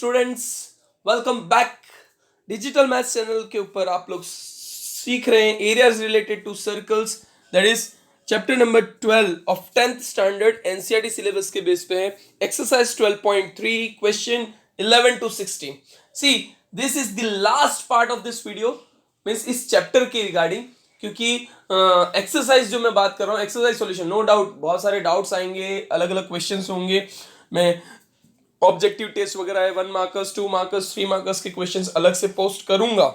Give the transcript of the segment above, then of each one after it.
Students, welcome back. Digital maths channel के ऊपर आप लोग सीख रहे हैं areas related to circles, that is chapter number 12 of 10th standard NCERT syllabus के बेस पे है। Exercise 12.3 question 11 to 16। See this is the last part of this video, means इस चैप्टर के रिगार्डिंग, क्योंकि एक्सरसाइज जो मैं बात कर रहा हूँ एक्सरसाइज सॉल्यूशन, नो डाउट बहुत सारे डाउट्स आएंगे, अलग अलग क्वेश्चंस होंगे। मैं ऑब्जेक्टिव टेस्ट वगैरह है, 1 मार्कर्स 2 मार्कर्स 3 मार्कर्स के क्वेश्चंस अलग से पोस्ट करूंगा,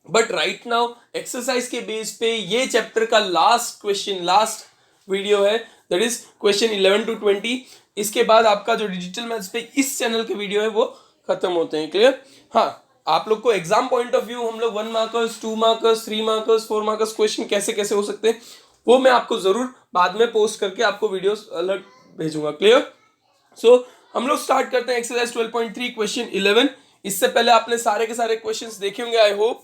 बट राइट नाउ एक्सरसाइज के बेस पे ये चैप्टर का लास्ट क्वेश्चन, लास्ट वीडियो है, दैट इज क्वेश्चन 11 to 20। इसके बाद आपका जो डिजिटल मैथ्स पे इस चैनल के वीडियो है वो खत्म होते हैं। क्लियर? हाँ, आप लोग को एग्जाम पॉइंट ऑफ व्यू हम लोग 1 markers 2 markers 3 markers 4 markers question कैसे कैसे हो सकते हैं वो मैं आपको जरूर बाद में पोस्ट करके आपको वीडियोस अलग भेजूंगा। क्लियर? सो हम लोग स्टार्ट करते हैं एक्सरसाइज 12.3 क्वेश्चन 11। इससे पहले आपने सारे के सारे क्वेश्चंस देखे होंगे, आई होप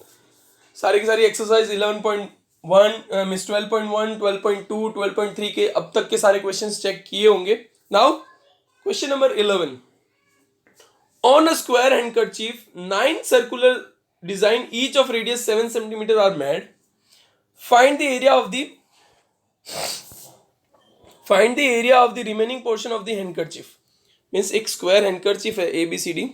सारी की सारी एक्सरसाइज 11.1 मिस 12.1 12.2 12.3 के अब तक के सारे क्वेश्चंस चेक किए होंगे। Now question number 11, on a square handkerchief 9 circular design each of radius 7 centimeter are made. Find the area of the remaining portion of the handkerchief. Means एक स्क्वायर हैंडकरचीफ है ABCD।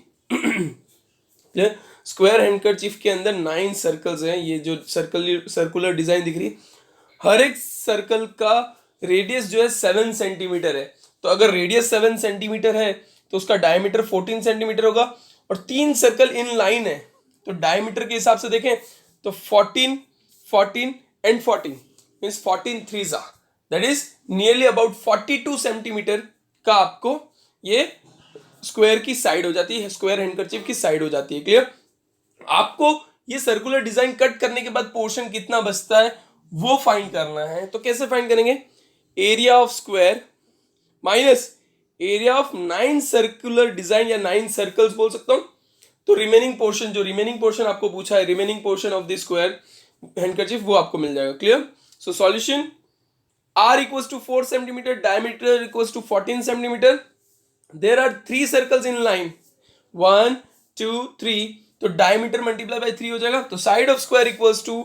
Square handkerchief के अंदर 9 circles हैं। ये जो circular design दिख रही है, हर एक सर्कल का रेडियस जो है 7 सेंटीमीटर है। तो अगर रेडियस 7 सेंटीमीटर है तो उसका डायमीटर 14 सेंटीमीटर होगा, और 3 सर्कल इन लाइन है तो डायमीटर के हिसाब से देखें तो 14 14 and 14 means 14 3 that is nearly about 42 centimetre का आपको ये स्क्वायर की साइड हो जाती है, स्क्वायर हैंडकरचीफ की साइड हो जाती है। क्लियर? आपको ये सर्कुलर डिजाइन कट करने के बाद पोर्शन कितना बचता है वो फाइंड करना है। तो कैसे फाइंड करेंगे? Area of square minus area of 9 circular design या 9 सर्कल्स बोल सकता हूं। तो रिमेनिंग पोर्शन आपको पूछा है, remaining portion of the square handkerchief, वो आपको मिल जाएगा। Clear? So solution, r equals to 4 centimeter, diameter equals to 14 centimeter. There are 3 circles in line, 1 2 3, तो डायमीटर मल्टीप्लाई बाय 3 हो जाएगा। तो side of square equals to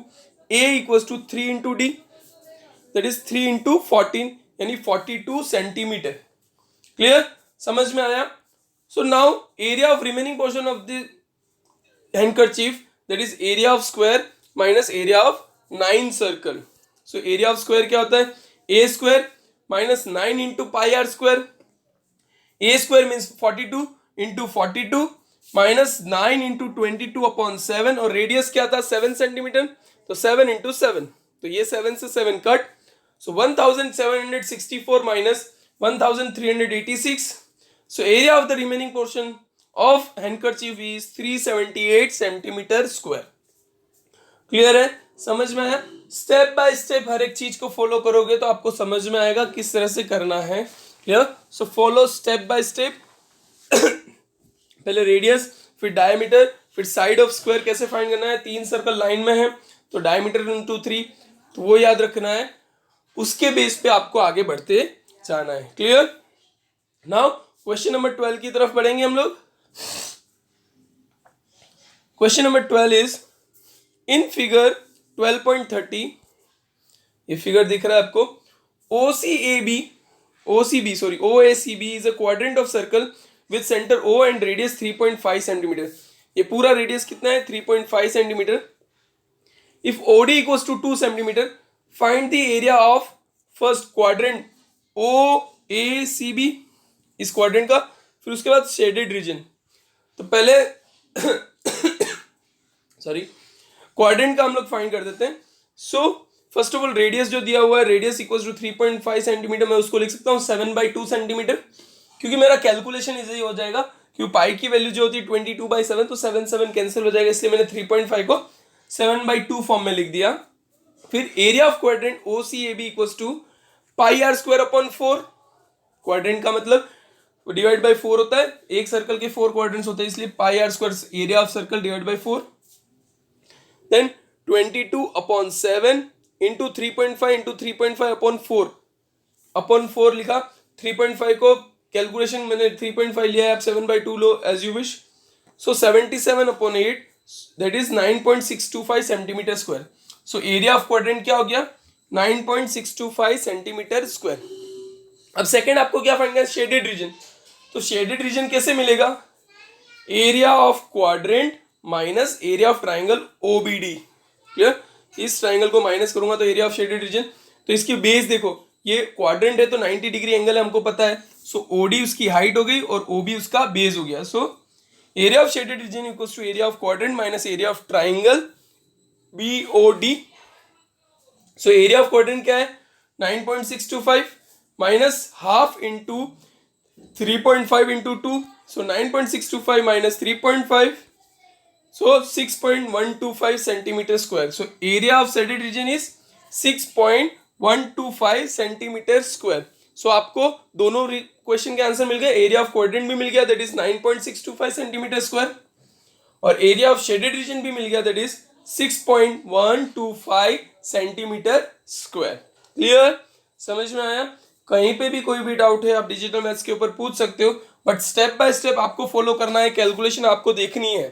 a equals to 3 into d, that is 3 into 14 यानी 42 centimeter. Clear? समझ में आया? So now area of remaining portion of the handkerchief, that is area of square minus area of 9 circle. So area of square क्या होता है? a square minus 9 into pi are square. a square means 42 into 42 minus 9 into 22 upon 7, और radius क्या था? 7 centimetre, तो 7 into 7, तो ये 7 से 7 cut. So 1764 minus 1386। So area of the remaining portion of handkerchief is 378 centimetre square. Clear है? समझ में आया? स्टेप बाय स्टेप हर एक चीज को फॉलो करोगे तो आपको समझ में आएगा किस तरह से करना है। Clear? So follow step by step. पहले रेडियस, फिर डायमीटर, फिर साइड ऑफ स्क्वायर कैसे फाइंड करना है। 3 सर्कल लाइन में है तो डायमीटर इंटू 3, तो वो याद रखना है, उसके बेस पे आपको आगे बढ़ते जाना है। क्लियर? नाउ क्वेश्चन नंबर 12 की तरफ बढ़ेंगे हम लोग। Question number 12 is in figure 12.30, ये फिगर दिख रहा है आपको, OACB is a quadrant of circle with center O and radius 3.5 centimeter. ये पूरा रेडियस कितना है? 3.5 centimetre. If OD equals to 2 centimeter, find the area of first quadrant OACB, इस क्वाड्रेंट का, फिर उसके बाद शेडेड रीजन। तो पहले सॉरी क्वाड्रेंट का हम लोग फाइंड कर देते हैं। So first of all radius जो दिया हुआ है, रेडियस इक्वल्स टू 3.5 सेंटीमीटर, मैं उसको लिख सकता हूँ 7/2 सेंटीमीटर, क्योंकि मेरा कैलकुलेशन इजी हो जाएगा, क्योंकि पाई की वैल्यू जो होती है 22/7, तो 7 7 कैंसिल हो जाएगा, इसलिए मैंने 3.5 को 7/2 फॉर्म में लिख दिया। फिर area of quadrant OCAB equals to pi are square upon 4। Quadrant का मतलब डिवाइड बाय 4 होता है, एक सर्कल के 4 क्वाड्रेंट्स होते हैं, इसलिए pi are square area of circle divide by 4। Then 22 upon 7 into 3.5 into 3.5 upon 4 लिखा। 3.5 को कैलकुलेशन मैंने 3.5 लिया है, आप 7/2 लो as you wish. So 77 upon 8, that is 9.625 centimetre square. So area of quadrant क्या हो गया? 9.625 सेंटीमीटर स्क्वायर. अब सेकंड आपको क्या फाइंड करना है? Shaded reason. तो शेडेड रीजन कैसे मिलेगा? Area of quadrant minus area of triangle OBD. Clear? इस ट्राइंगल को माइनस करूंगा तो एरिया ऑफ शेडेड रीजन. तो इसकी बेस देखो, ये क्वाड्रेंट है तो 90 डिग्री एंगल है, हमको पता है. सो ओडी उसकी हाइट हो गई और ओबी उसका बेस हो गया. So area of shaded region equals to area of quadrant minus area of triangle BOD. So area of quadrant क्या है? 9.625 minus half into 3.5 into 2. So 9.625 minus 3.5, so 6.125 centimetre square. So area of shaded region is 6.125 centimetre square. So आपको दोनों question के answer मिल गए. Area of quadrant भी मिल गया, that is 9.625 centimetre square, और area of shaded reason भी मिल गया, that is 6.125 centimetre square. Clear? समझ में आया? कहीं पे भी कोई भी डाउट है आप डिजिटल मैथ्स के ऊपर पूछ सकते हो, बट स्टेप बाय स्टेप आपको फॉलो करना है, कैलकुलेशन आपको देखनी है.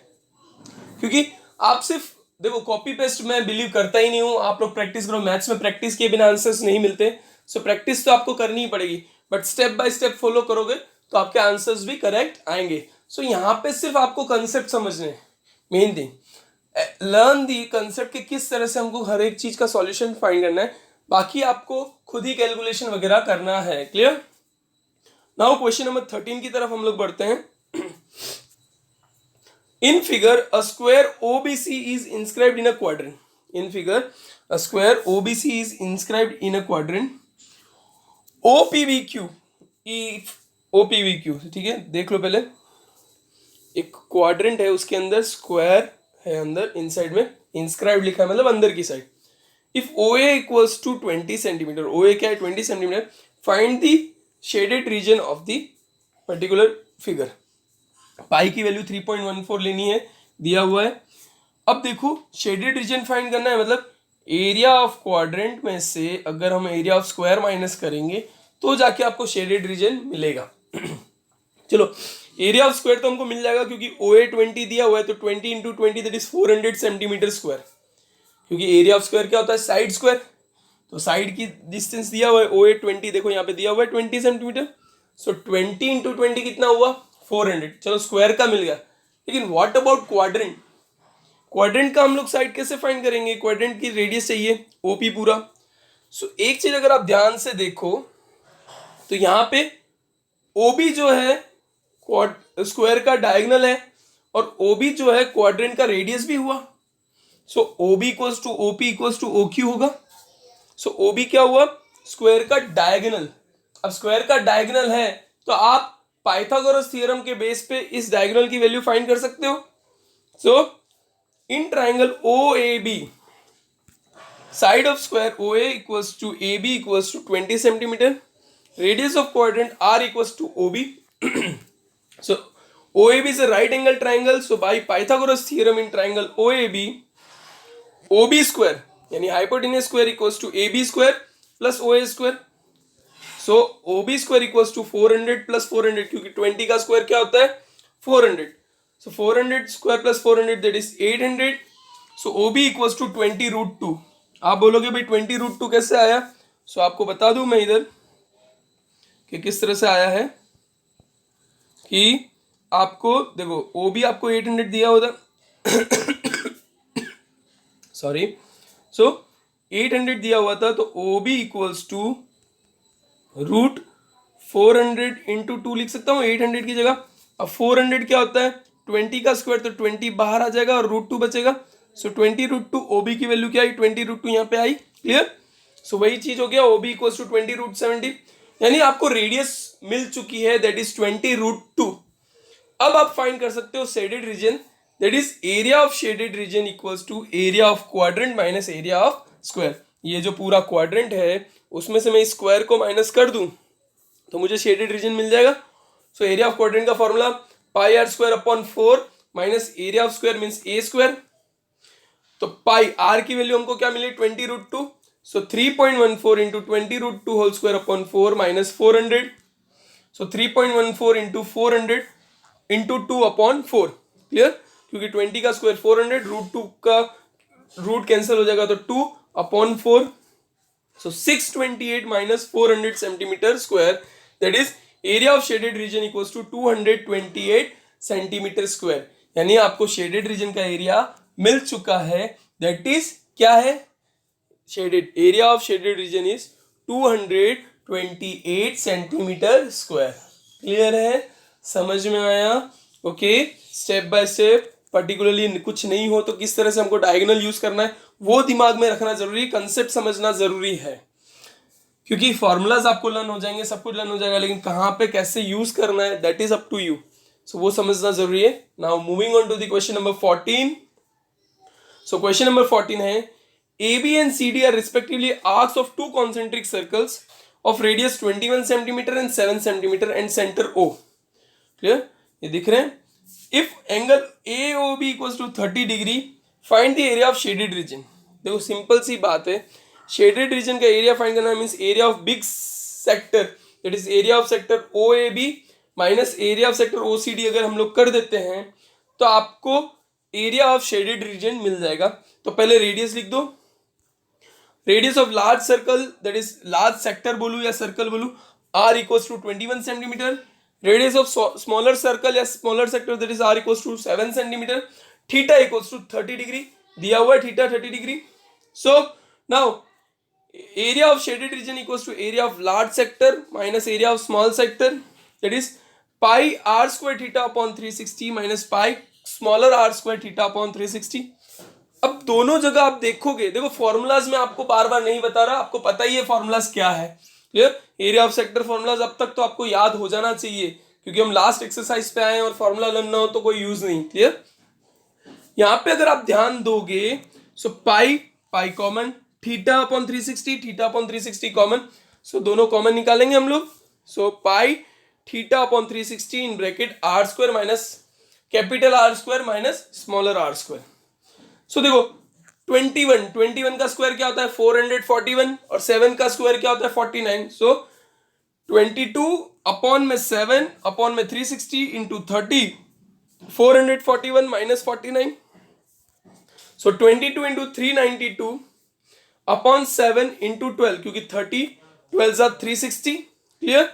क्योंकि आप सिर्फ देखो कॉपी पेस्ट मैं बिलीव करता ही नहीं हूं. आप लोग प्रैक्टिस करो. मैथ्स में प्रैक्टिस के बिना आंसर्स नहीं मिलते. सो प्रैक्टिस तो आपको करनी ही पड़ेगी, but step by step follow करोगे तो आपके आंसर्स भी करेक्ट आएंगे. सो यहाँ पे सिर्फ आपको कंसेप्ट समझने, main thing learn the concept के किस तरह से हमको हर एक चीज का सॉल्यूशन फाइंड करना है. बाकी आपको खुद ही कैलकुलेशन वगैरह करना है. क्लियर? नाउ क्वेश्चन नंबर 13 की तरफ हम लोग बढ़ते हैं. In figure, a square OBC is inscribed in a quadrant. In figure, a square OBC is inscribed in a quadrant. OPBQ, if OPBQ, ठीक है, देख लो पहले. एक क्वाड्रेंट है, उसके अंदर स्क्वायर है, अंदर इनसाइड में इंस्क्राइब लिखा है, मतलब अंदर की side. If OA equals to 20 centimetre, OA क्या है? 20 centimetre. Find the shaded region of the particular figure. Pi की वैल्यू 3.14 लेनी है, दिया हुआ है. अब देखो शेडेड रीजन फाइंड करना है, मतलब एरिया ऑफ क्वाड्रेंट में से अगर हम एरिया ऑफ स्क्वायर माइनस करेंगे तो जाके आपको शेडेड रीजन मिलेगा. चलो एरिया ऑफ स्क्वायर तो हमको मिल जाएगा क्योंकि OA 20 दिया हुआ है, तो 20 into 20 that is 400 centimetre square. क्योंकि एरिया ऑफ स्क्वायर क्या होता है? Side square. तो साइड की डिस्टेंस दिया हुआ है OA 20, देखो यहाँ पे दिया हुआ है 20 सेंटीमीटर. सो 20 इंटू 20 कितना हुआ? 400. चलो स्क्वायर का मिल गया. लेकिन व्हाट अबाउट क्वाड्रेंट? क्वाड्रेंट का हम लोग साइड कैसे फाइंड करेंगे? क्वाड्रेंट की रेडियस चाहिए OP पूरा. सो एक चीज अगर आप ध्यान से देखो तो यहाँ पे OB जो है स्क्वायर का डायगोनल है और OB जो है क्वाड्रेंट का रेडियस भी हुआ. So OB equals to OP equals to OQ होगा. सो OB क्या हुआ? स्क्वायर का डायगोनल. अब स्क्वायर का डायगोनल है तो आप पाइथागोरस थ्योरम के बेस पे इस डायगोनल की वैल्यू फाइंड कर सकते हो. So in triangle OAB, side of square OA equals to AB equals to 20 centimetre. Radius of quadrant R equals to OB. So OAB is a right angle triangle. So by Pythagoras theorem in triangle OAB, OB square यानी hypotenuse square equals to AB square plus OA square. So OB square equals to 400 plus 400, क्योंकि 20 का square क्या होता है? 400. So 400 square plus 400 that is 800. So OB equals to 20 root 2. आप बोलोगे भाई 20 root 2 कैसे आया? So आपको बता दूं मैं इधर कि किस तरह से आया है. कि आपको देखो OB आपको 800 दिया होता सॉरी. सो 800 दिया हुआ था तो OB equals to root 400 into 2 लिख सकता हूँ 800 की जगह. अब 400 क्या होता है? 20 का स्क्वायर, तो 20 बाहर आ जाएगा और रूट 2 बचेगा. सो 20 रूट 2, OB की वैल्यू क्या आई? 20 रूट 2 यहाँ पे आई. क्लियर? सो वही चीज हो गया, OB इक्वल्स टू 20 रूट 70. यानी आपको रेडियस मिल चुकी है, दैट इज 20 रूट 2. अब आप फाइंड कर सकते हो shaded region, that is area of shaded region equals to area of quadrant minus area of square. ये जो पूरा क्वाड्रेंट है उसमें से मैं इस स्क्वायर को माइनस कर दूं तो मुझे शेडेड रीजन मिल जाएगा. सो एरिया ऑफ क्वाड्रेंट का formula pi are square upon 4 minus area of square means a square. तो पाई आर की वैल्यू हमको क्या मिली? 20 root 2. So 3.14 into 20 root 2 whole square upon 4 minus 400. So 3.14 into 400 into 2 upon 4. Clear, क्योंकि 20 का square 400, root 2 का root cancel हो जाएगा तो 2/4, so 628 minus 400 centimeter square, that is area of shaded region equals to 228 centimeter square. यानी आपको shaded region का area मिल चुका है, दैट इज क्या है, shaded area of shaded region is 228 centimetre square. Clear है, समझ में आया? Okay, step by step, particularly कुछ नहीं हो तो किस तरह से हमको डायगोनल यूज करना है वो दिमाग में रखना जरूरी, कंसेप्ट समझना जरूरी है, क्योंकि फॉर्मूलाज आपको लर्न हो जाएंगे, सब कुछ लर्न हो जाएगा, लेकिन कहाँ पे कैसे यूज करना है that is up to you. So वो समझना जरूरी है. Now moving on to the question number 14. So question number 14 है, AB and CD are respectively arcs of two concentric circles of radius 21 centimeter and 7 centimeter and center O. Clear? ये दिख रहे हैं. If angle AOB equals to 30 degree, find the area of shaded region. देखो simple सी बात है, shaded region का area find करना means area of big sector, that is area of sector OAB minus area of sector OCD अगर हम लोग कर देते हैं तो आपको एरिया ऑफ शेडेड रीजन मिल जाएगा. तो पहले रेडियस लिख दो. Radius of large circle, that is large sector बोलू या सर्कल बोलू, R equals to 21 centimeter. Radius of smaller circle या smaller sector, that is R equals to 7 centimeter. Theta equals to 30 degree दिया हुआ है, theta 30 degree. So now area of shaded region equals to area of large sector minus area of small sector, that is pi r square theta upon 360 minus pi smaller r square theta upon 360. अब दोनों जगह आप देखोगे, देखो formulas में आपको बार बार नहीं बता रहा, आपको पता ही है फॉर्मूलाज क्या है. Clear, area of sector formulas अब तक तो आपको याद हो जाना चाहिए, क्योंकि हम लास्ट एक्सरसाइज पे आए हैं और फॉर्मूला लर्न ना हो तो कोई यूज नहीं. क्लियर, यहाँ पे अगर आप ध्यान दोगे, so pi common, theta upon 360, theta upon 360 common, so दोनों कॉमन निकालेंगे हम लोग. So pi theta upon 360 in bracket R square minus capital R square minus smaller R square. So देखो 21 का स्क्वायर क्या होता है 441 और 7 का स्क्वायर क्या होता है 49. सो 22 अपॉन में 7 अपॉन में 360 इंटू 30, 441 माइनस 49. सो 22 इंटू 392 अपॉन 7 इंटू 12, क्योंकि 30 12 are 360. क्लियर,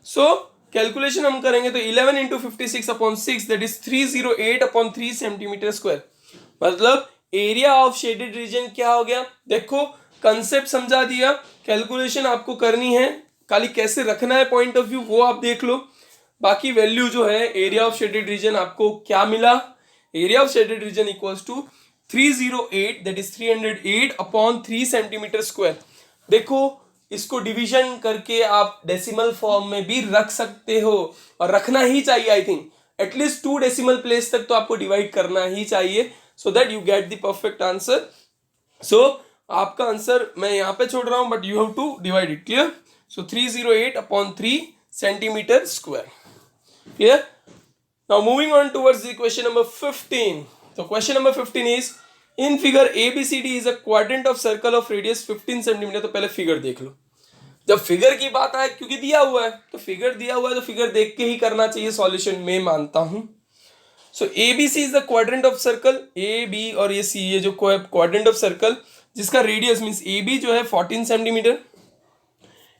सो कैलकुलेशन हम करेंगे तो 11 into 56 upon 6, that is 308 upon 3 centimetre square. मतलब एरिया ऑफ शेडेड रीजन क्या हो गया, देखो कंसेप्ट समझा दिया, कैलकुलेशन आपको करनी है, खाली कैसे रखना है पॉइंट ऑफ व्यू वो आप देख लो. बाकी वैल्यू जो है एरिया ऑफ शेडेड रीजन आपको क्या मिला, area of shaded region equals to 308, that is 308 upon 3 centimetre square. देखो इसको डिवीजन करके आप डेसिमल फॉर्म में भी रख सकते हो, और रखना ही चाहिए. I think at least 2 decimal place तक तो आपको डिवाइड करना ही चाहिए, so that you get the perfect answer. So आपका आंसर मैं यहां पे छोड़ रहा हूं, but you have to divide it. Clear, so 308 upon 3 centimetre square. Clear, now moving on towards the question number 15. So question number 15 is, in figure ABCD is a quadrant of circle of radius 15 cm. तो पहले figure देख लो. जब figure की बात आए, क्योंकि दिया हुआ है तो फिगर दिया हुआ है तो फिगर देख के ही करना चाहिए सॉल्यूशन, में मानता हूं. So ABC is the quadrant of circle, AB और ये C, ये जो क्वाड्रेंट ऑफ सर्कल जिसका रेडियस मींस AB जो है 14 centimeter,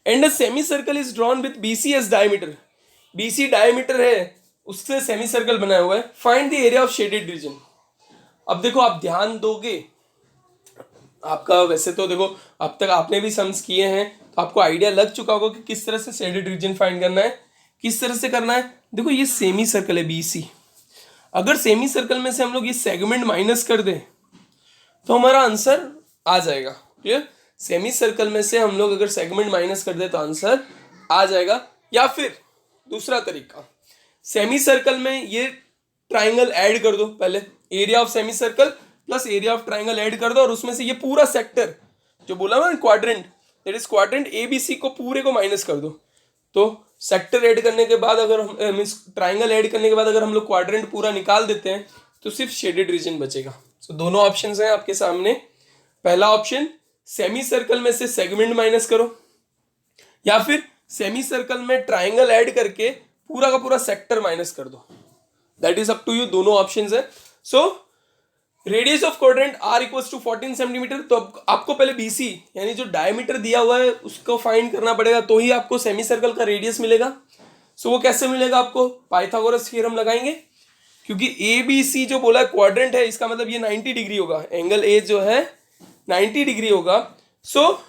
and a semicircle is drawn with BC as diameter. BC diameter है, उससे सेमी सर्कल बनाया हुआ है. Find the area of shaded region. अब देखो आप ध्यान दोगे, आपका वैसे तो देखो अब तक आपने भी सम्स किए हैं तो आपको आइडिया लग चुका होगा कि किस तरह से शेडेड रीजन फाइंड करना है, किस तरह से करना है. देखो ये सेमी सर्कल है BC, अगर सेमी सर्कल में से हम लोग ये सेगमेंट माइनस कर दें तो हमारा आंसर आ जाएगा. क्लियर, सेमी सर्कल में से हम लोग अगर सेगमेंट माइनस कर दे तो आंसर आ जाएगा. या फिर दूसरा तरीका, सेमी सर्कल में ये ट्राइंगल ऐड कर दो, पहले area of semicircle plus area of triangle add कर दो, और उसमें से ये पूरा सेक्टर जो बोला ना quadrant, that is quadrant ABC को पूरे को माइनस कर दो. तो सेक्टर ऐड करने के बाद अगर हम मींस ट्राइंगल ऐड करने के बाद अगर हम लोग क्वाड्रेंट पूरा निकाल देते हैं तो सिर्फ शेडेड रीजन बचेगा. सो दोनों ऑप्शंस हैं आपके सामने. पहला ऑप्शन, सेमी सर्कल में से सेगमेंट माइनस करो, या फिर सेमी सर्कल में ट्राइंगल ऐड करके पूरा का पूरा सेक्टर माइनस कर दो. That is up to you, दोनों ऑप्शंस है। So radius of quadrant r equals to 14 centimeter. तो आपको पहले बीसी यानी जो डायमीटर दिया हुआ है उसको फाइंड करना पड़ेगा, तो ही आपको सेमी सर्कल का रेडियस मिलेगा। सो वो कैसे मिलेगा आपको, पाइथागोरस थ्योरम लगाएंगे, क्योंकि ए बी सी जो बोला है क्वाड्रेंट है, इसका मतलब ये 90 डिग्री होगा, एंगल ए जो है 90 डिग्री होगा। So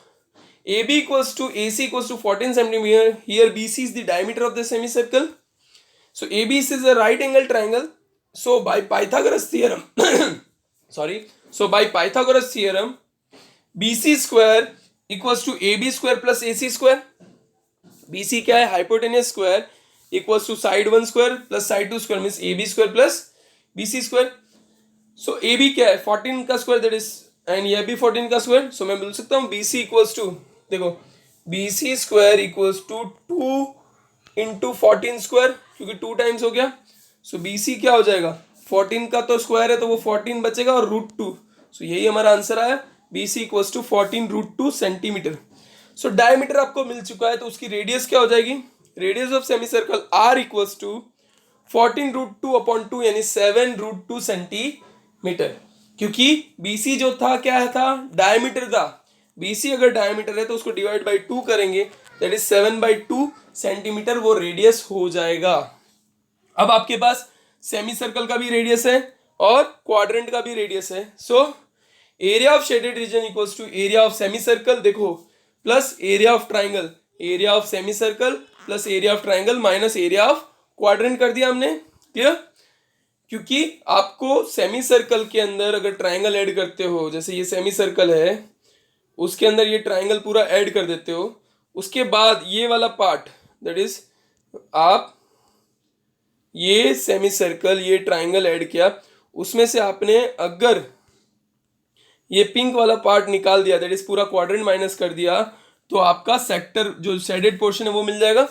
A B equals to A C equals to 14 centimetre, here B C is the diameter of the semicircle. So ABC is a right angle triangle. So by Pythagoras theorem, sorry. So by Pythagoras theorem, BC square equals to AB square plus AC square. BC क्या है, hypotenuse square equals to side 1 square plus side 2 square means AB square plus BC square. So AB क्या है, 14 का square that is, and यह भी 14 का square. So मैं बोल सकता हूँ BC equals to, देखो BC square equals to 2 into 14 square, क्योंकि 2 टाइम्स हो गया। सो BC क्या हो जाएगा, 14 का तो स्क्वायर है तो वो 14 बचेगा और √2। सो यही हमारा आंसर आया, BC equals to 14 √2 centimeter. So diameter आपको मिल चुका है, तो उसकी रेडियस क्या हो जाएगी, radius of semicircle R equals to 14 √2/2 यानी 7 √2 सेंटीमीटर, क्योंकि BC जो था क्या था, डायमीटर था। BC अगर डायमीटर है तो उसको डिवाइड बाई 2 करेंगे, दैट इज 7/2 सेंटीमीटर, वो रेडियस हो जाएगा। अब आपके पास सेमी सर्कल का भी रेडियस है और क्वाड्रेंट का भी रेडियस है। So area of shaded region equals to area of semicircle, देखो, plus area of triangle, area of semicircle plus area of triangle minus area of quadrant कर दिया हमने, क्लियर। क्योंकि आपको सेमी सर्कल के अंदर अगर ट्राइंगल ऐड करते हो, जैसे ये सेमी सर्कल है, उसके अंदर ये ट्राइंगल पूरा ऐड कर देते हो, उसके बाद ये वाला पार्ट दैट इज आप ये सेमी सर्कल ये ट्राइंगल ऐड किया, उसमें से आपने अगर ये पिंक वाला पार्ट निकाल दिया, दैट इज पूरा क्वाड्रेंट माइनस कर दिया, तो आपका सेक्टर जो शेडेड पोर्शन है वो मिल जाएगा।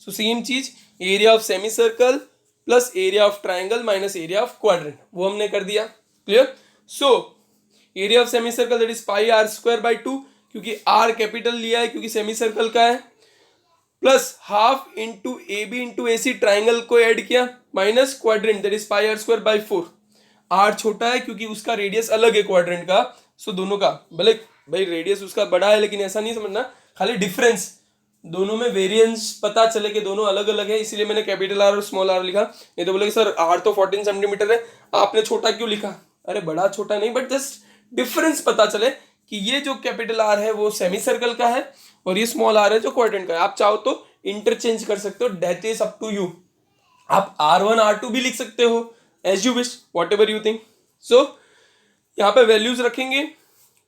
सो सेम चीज, area of semicircle plus area of triangle minus area of quadrant, वो हमने कर दिया, clear. So area of semi circle that is pi r²/2, क्योंकि r कैपिटल लिया है क्योंकि सेमी सर्कल का है, plus half into A B into A C triangle को ऐड किया, minus quadrant that is pi r²/4। r छोटा है क्योंकि उसका रेडियस अलग है क्वाड्रेंट का, सो दोनों का भले भाई रेडियस उसका बड़ा है, लेकिन ऐसा नहीं समझना, खाली डिफरेंस, दोनों में वेरिएंस पता चले कि दोनों अलग अलग है, इसीलिए मैंने कैपिटल आर और स्मॉल आर लिखा। नहीं तो बोले सर r तो 14 सेंटीमीटर है, आपने छोटा क्यों लिखा, अरे बड़ा छोटा नहीं, बट जस्ट डिफरेंस पता चले कि ये जो कैपिटल आर है वो सेमी सर्कल का है और ये स्मॉल आर है जो क्वाड्रेंट का है। आप चाहो तो इंटरचेंज कर सकते हो, that is up to you. आप R1 R2 भी लिख सकते हो, as you wish, whatever you think. So यहाँ पे वैल्यूज रखेंगे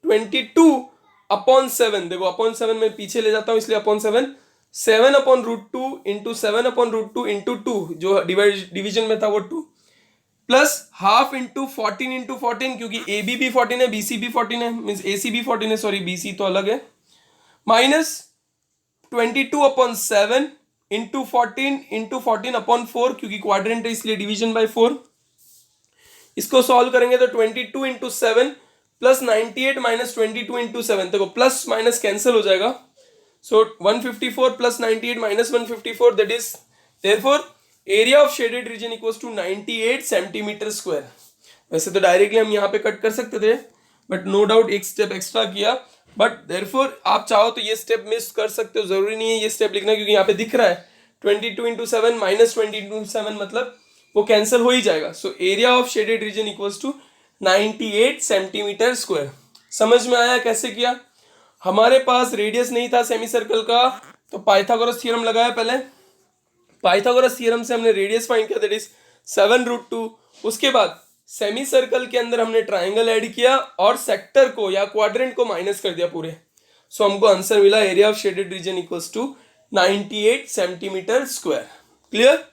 22/7, देखो अपॉन 7 में पीछे ले जाता हूँ इसलिए अपॉन 7/√2 इंटू 7/√2 इंटू 2, जो डिवीजन में था वो 2, प्लस हाफ इंटू 14 क्योंकि ए बी भी 14 है, बी सी भी 14 है, मीन्स ए सी भी 14 है, सॉरी बी सी तो अलग है, माइनस 22/7 इंटू 14/4 क्योंकि क्वाड्रेंट है इसलिए डिवीजन बाय 4। इसको सॉल्व करेंगे तो 22 इंटू 7 प्लस 98 माइनस 22 इंटू 7, देखो प्लस माइनस कैंसिल हो जाएगा। So 154 plus 98 minus 154, that is therefore area of shaded region equals to 98 centimetre square. वैसे तो डायरेक्टली हम यहाँ पे कट कर सकते थे, बट नो डाउट एक स्टेप एक्स्ट्रा किया, बट देयरफॉर आप चाहो तो ये स्टेप मिस कर सकते हो, जरूरी नहीं है ये स्टेप लिखना, क्योंकि यहाँ पे दिख रहा है 22 इंटू 7 माइनस 22/7 मतलब वो कैंसिल हो ही जाएगा। So area of shaded region equals to 98 centimetre square. समझ में आया कैसे किया। हमारे पास रेडियस नहीं था सेमी सर्कल का, तो पाइथागोरस थ्योरम लगाया पहले, पाइथागोरस थ्योरम से हमने रेडियस फाइंड किया, दैट इज 7√2। उसके बाद सेमी सर्कल के अंदर हमने ट्राइंगल ऐड किया और सेक्टर को या क्वाड्रेंट को माइनस कर दिया पूरे। सो हमको आंसर मिला area of shaded region equals to 98 centimetre square, clear.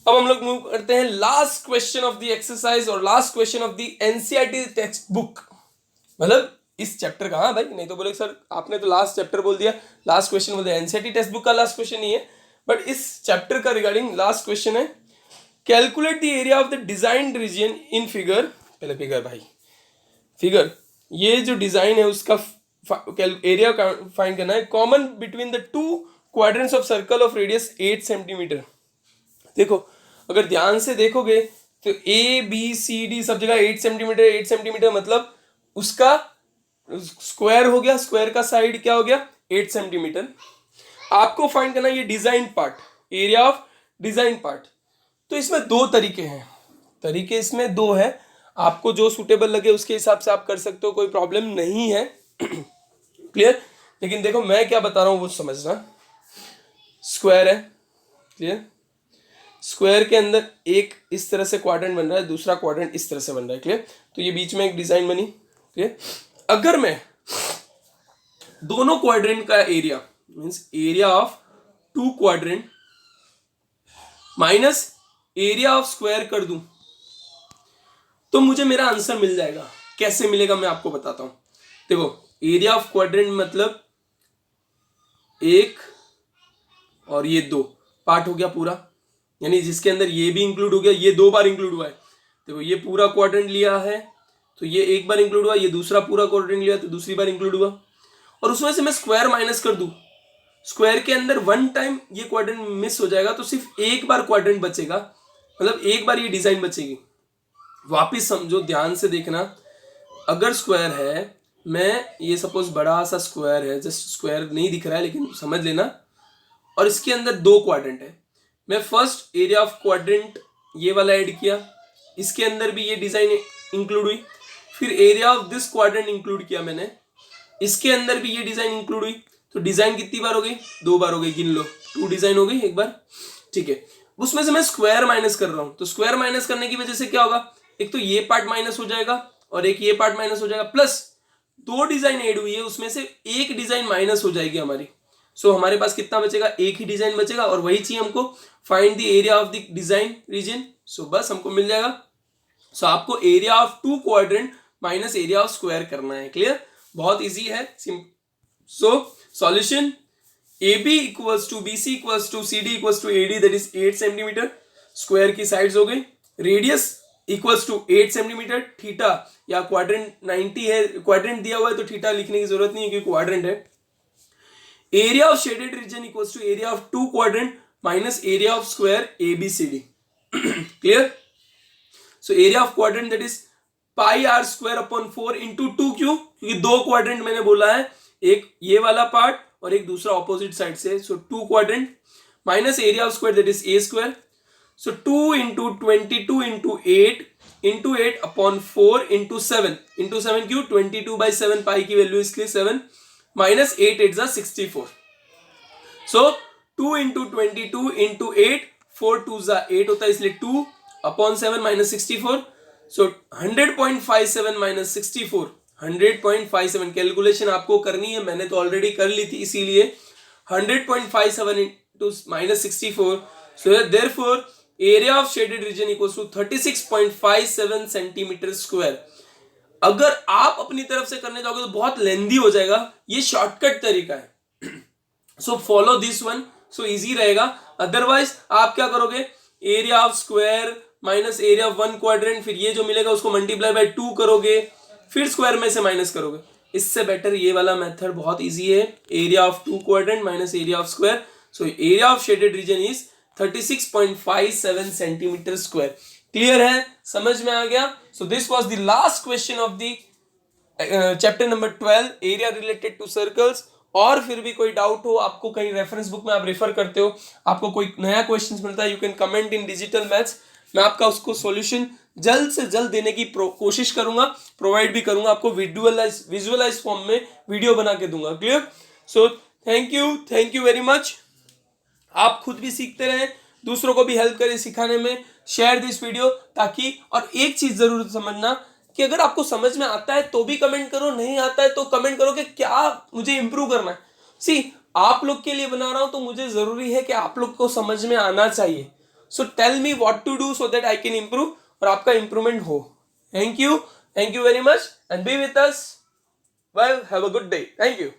अब हम लोग मूव करते हैं last question of the exercise और last question of the NCERT text book, मतलब इस चैप्टर का। हाँ भाई, नहीं तो बोले सर आपने तो लास्ट चैप्टर बोल दिया, लास्ट क्वेश्चन बोल दिया, एनसीईआरटी टेक्स्ट बुक का लास्ट क्वेश्चन नहीं है, बट इस चैप्टर का रिगार्डिंग लास्ट क्वेश्चन है। Calculate the area of the design region in figure, पहले फिगर भाई, फिगर ये जो डिजाइन है उसका एरिया फाइंड करना है, common between the two quadrants of circle of radius 8 centimeter. देखो अगर ध्यान से देखोगे तो ए बी सी डी सब जगह 8 सेंटीमीटर मतलब उसका स्क्वायर हो गया, स्क्वायर का साइड क्या हो गया 8 सेंटीमीटर। आपको फाइंड करना ये design part, area of design part. तो इसमें दो तरीके हैं, तरीके इसमें दो है, आपको जो सूटेबल लगे उसके हिसाब से आप कर सकते हो, कोई प्रॉब्लम नहीं है। क्लियर? लेकिन देखो मैं क्या बता रहा हूं वो समझना। स्क्वायर है, क्लियर? स्क्वायर के अंदर एक इस तरह से क्वाड्रेंट बन रहा है, दूसरा क्वाड्रेंट इस तरह से बन रहा है, क्लियर? तो ये बीच में एक डिजाइन बनी, क्लियर? अगर मैं दोनों क्वाड्रेंट का area means area of two quadrant minus area of square कर दूं तो मुझे मेरा आंसर मिल जाएगा। कैसे मिलेगा मैं आपको बताता हूं। देखो एरिया ऑफ क्वाड्रेंट मतलब एक और ये दो पार्ट हो गया पूरा, यानी जिसके अंदर ये भी इंक्लूड हो गया, ये दो बार इंक्लूड हुआ है। देखो ये पूरा क्वाड्रेंट लिया है तो ये एक बार इंक्लूड हुआ, ये दूसरा पूरा क्वाड्रेंट लिया तो दूसरी बार इंक्लूड हुआ। और उसमें से मैं स्क्वायर माइनस कर दूं, स्क्वायर के अंदर वन टाइम ये क्वाड्रेंट मिस हो जाएगा तो सिर्फ एक बार क्वाड्रेंट बचेगा, मतलब एक बार ये डिजाइन बचेगी। वापिस समझो, ध्यान से देखना। अगर स्क्वायर है, मैं ये सपोज बड़ा सा स्क्वायर है, जस्ट स्क्वायर नहीं दिख रहा है लेकिन समझ लेना, और इसके अंदर दो क्वाड्रेंट है। मैं फर्स्ट एरिया ऑफ क्वाड्रेंट ये वाला ऐड किया, इसके अंदर भी ये डिजाइन इंक्लूड हुई, फिर area of this quadrant include किया मैंने, इसके अंदर भी ये डिजाइन इंक्लूड हुई। तो डिजाइन कितनी बार हो गई? दो बार हो गई, गिन लो, टू डिजाइन हो गई एक बार, ठीक है। उसमें से मैं स्क्वायर माइनस कर रहा हूं, तो स्क्वायर माइनस करने की वजह से क्या होगा, एक तो ये पार्ट माइनस हो जाएगा और एक ये पार्ट माइनस हो जाएगा, प्लस दो डिजाइन ऐड हुई है उसमें से एक डिजाइन माइनस हो जाएगी हमारी। सो हमारे पास कितना बचेगा? एक ही डिजाइन बचेगा, और वही चाहिए हमको, find the area of the design region. So बस हमको मिल जाएगा। सो आपको area of two quadrant minus area of square करना है, क्लियर? बहुत इजी है। So solution AB equals to BC equals to CD equals to AD, that is 8 centimetre. Square की साइड्स हो गई, radius equals to 8 centimetre, theta या quadrant 90 है, quadrant दिया हुआ है तो थीटा लिखने की जरूरत नहीं है क्योंकि क्वाड्रेंट है। Area of shaded region equals to area of two quadrant minus area of square ABCD। Clear? So area of quadrant that is pi are square upon 4 into 2 क्यों? क्योंकि दो क्वाड्रेंट मैंने बोला है, एक ये वाला पार्ट और एक दूसरा ऑपोजिट साइड से। So two quadrant minus area of square that is a square. So 2 into 22 into 8 upon 4 into 7 क्यों? 22/7 पाई की वैल्यू इसलिए 7 माइनस 8 8 64। सो 2 इंटू 22 इंटू 8, 4 2 8 होता है इसलिए 2 अपॉन 7 माइनस 64। सो 100.57 माइनस 64, 100.57 कैलकुलेशन आपको करनी है, मैंने तो ऑलरेडी कर ली थी, इसीलिए 100.57 into minus 64। So therefore area of shaded region equals to 36.57 centimeter square. अगर आप अपनी तरफ से करने जाओगे तो बहुत लेंदी हो जाएगा, ये शॉर्टकट तरीका है। So follow this one, so easy रहेगा। अदरवाइज आप क्या करोगे, area of square minus area of one quadrant, फिर ये जो मिलेगा उसको मल्टीप्लाई बाय 2 करोगे, फिर स्क्वायर में से माइनस करोगे। इससे बेटर ये वाला मेथड बहुत इजी है, area of two quadrant minus area of square. So area of shaded region is 36.57 centimeter square. Clear है? समझ में आ गया? So this was the last question of the chapter number 12, area related to circles. और फिर भी कोई doubt हो, आपको कहीं रेफरेंस बुक में आप रेफर करते हो, आपको कोई नया क्वेश्चन मिलता है, you can comment in digital maths. मैं आपका उसको सॉल्यूशन जल्द से जल्द देने की कोशिश करूंगा, प्रोवाइड भी करूंगा आपको, विजुअलाइज फॉर्म में वीडियो बना के दूंगा। Clear? So thank you very much. आप खुद भी सीखते रहें, दूसरों को भी हेल्प करें सिखाने में, शेयर दिस वीडियो ताकि, और एक चीज जरूर समझना कि अगर आपको समझ में आता है तो भी कमेंट करो, नहीं आता है तो कमेंट करो कि क्या मुझे इंप्रूव करना है। सी, आप लोग के लिए बना रहा हूं तो मुझे जरूरी है कि आप लोग को समझ में आना चाहिए। So tell me what to do so that I can improve और आपका इंप्रूवमेंट हो। Thank you very much and be with us. Well, have a good day. Thank you.